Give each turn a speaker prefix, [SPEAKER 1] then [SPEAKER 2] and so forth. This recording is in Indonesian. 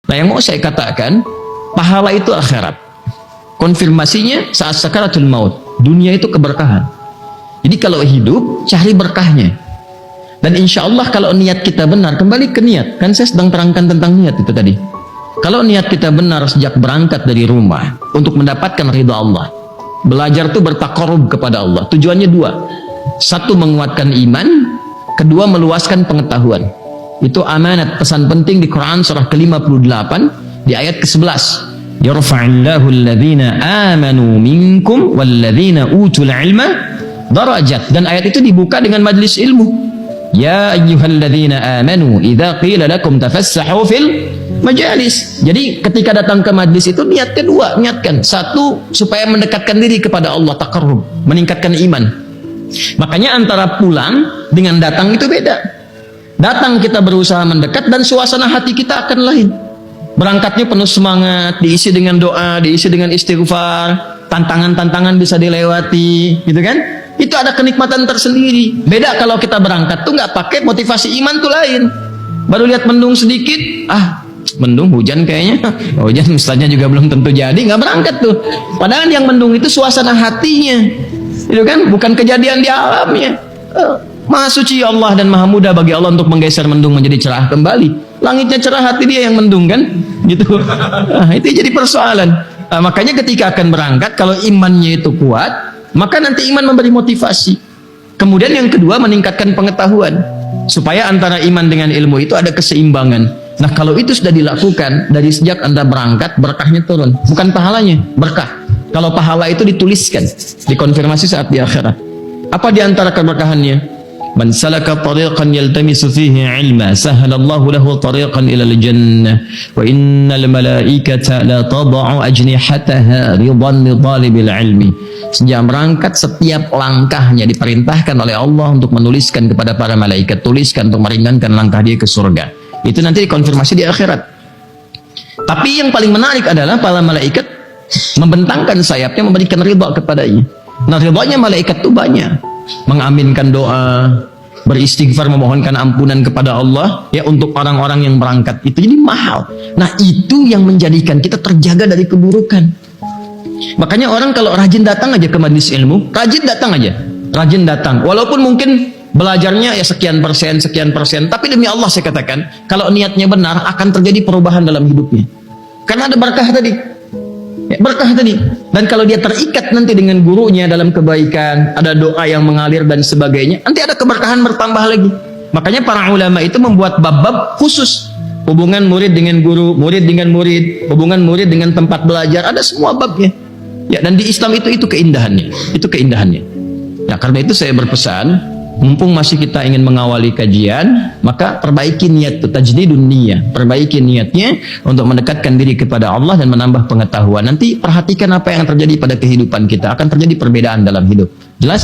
[SPEAKER 1] Nah, yang mau saya katakan, pahala itu akhirat. Konfirmasinya saat sakaratul maut. Dunia itu keberkahan. Jadi kalau hidup, cari berkahnya. Dan insya Allah kalau niat kita benar, kembali ke niat. Kan saya sedang terangkan tentang niat itu tadi. Kalau niat kita benar sejak berangkat dari rumah untuk mendapatkan ridha Allah, belajar itu bertakarub kepada Allah. Tujuannya dua. Satu, menguatkan iman. Kedua, meluaskan pengetahuan. Itu amanat, pesan penting di Quran surah ke-58 di ayat ke-11. Yarfa'illahu alladhina amanu minkum walladhina utul ilma darajat. Dan ayat itu dibuka dengan majlis ilmu. Ya ayyuhalladzina amanu idza qila lakum tafassahu fil majalis. Jadi ketika datang ke majlis itu niat kedua, niatkan. Satu, supaya mendekatkan diri kepada Allah, taqarrub, meningkatkan iman. Makanya antara pulang dengan datang itu beda. Datang kita berusaha mendekat dan suasana hati kita akan lain. Berangkatnya penuh semangat, diisi dengan doa, diisi dengan istighfar, tantangan-tantangan bisa dilewati, gitu kan? Itu ada kenikmatan tersendiri. Beda kalau kita berangkat tuh nggak pakai motivasi iman tuh lain. Baru lihat mendung sedikit, mendung hujan kayaknya. Hujan misalnya juga belum tentu jadi, nggak berangkat tuh. Padahal yang mendung itu suasana hatinya, itu kan bukan kejadian di alamnya. Maha suci Allah dan maha mudah bagi Allah untuk menggeser mendung menjadi cerah kembali. Langitnya cerah, hati dia yang mendung kan, gitu. Itu jadi persoalan. Makanya ketika akan berangkat, kalau imannya itu kuat, maka nanti iman memberi motivasi. Kemudian yang kedua, meningkatkan pengetahuan supaya antara iman dengan ilmu itu ada keseimbangan. Nah, kalau itu sudah dilakukan dari sejak Anda berangkat, berkahnya turun, bukan pahalanya, berkah. Kalau pahala itu dituliskan, dikonfirmasi saat di akhirat. Apa di antara keberkahannya? Man salaka tariqan yaltamisu fihi ilma sahalallahu lahu tariqan ilal jannah wa innal malaikata la tad'u ajnihataha ridan li talibil ilmi. Sejak berangkat, setiap langkahnya diperintahkan oleh Allah untuk menuliskan kepada para malaikat, tuliskan untuk meringankan langkah dia ke surga. Itu nanti dikonfirmasi di akhirat. Tapi yang paling menarik adalah para malaikat membentangkan sayapnya, memberikan ridha kepadanya. Nah, ridhanya malaikat itu banyak. Mengaminkan doa, beristighfar, memohonkan ampunan kepada Allah ya untuk orang-orang yang berangkat itu jadi mahal. Nah, itu yang menjadikan kita terjaga dari keburukan. Makanya orang kalau rajin datang aja ke majlis ilmu, rajin datang aja, rajin datang. Walaupun mungkin belajarnya ya sekian persen, tapi demi Allah saya katakan, kalau niatnya benar akan terjadi perubahan dalam hidupnya. Karena ada berkah tadi. Ya, berkah tadi. Dan kalau dia terikat nanti dengan gurunya dalam kebaikan, ada doa yang mengalir dan sebagainya, nanti ada keberkahan bertambah lagi. Makanya para ulama itu membuat bab-bab khusus. Hubungan murid dengan guru, murid dengan murid, hubungan murid dengan tempat belajar, ada semua babnya. Ya, dan di Islam itu keindahannya. Itu keindahannya. Ya, karena itu saya berpesan, mumpung masih kita ingin mengawali kajian, maka perbaiki niat itu, tajdidun niyah. Perbaiki niatnya untuk mendekatkan diri kepada Allah dan menambah pengetahuan. Nanti perhatikan apa yang terjadi pada kehidupan kita, akan terjadi perbedaan dalam hidup. Jelas?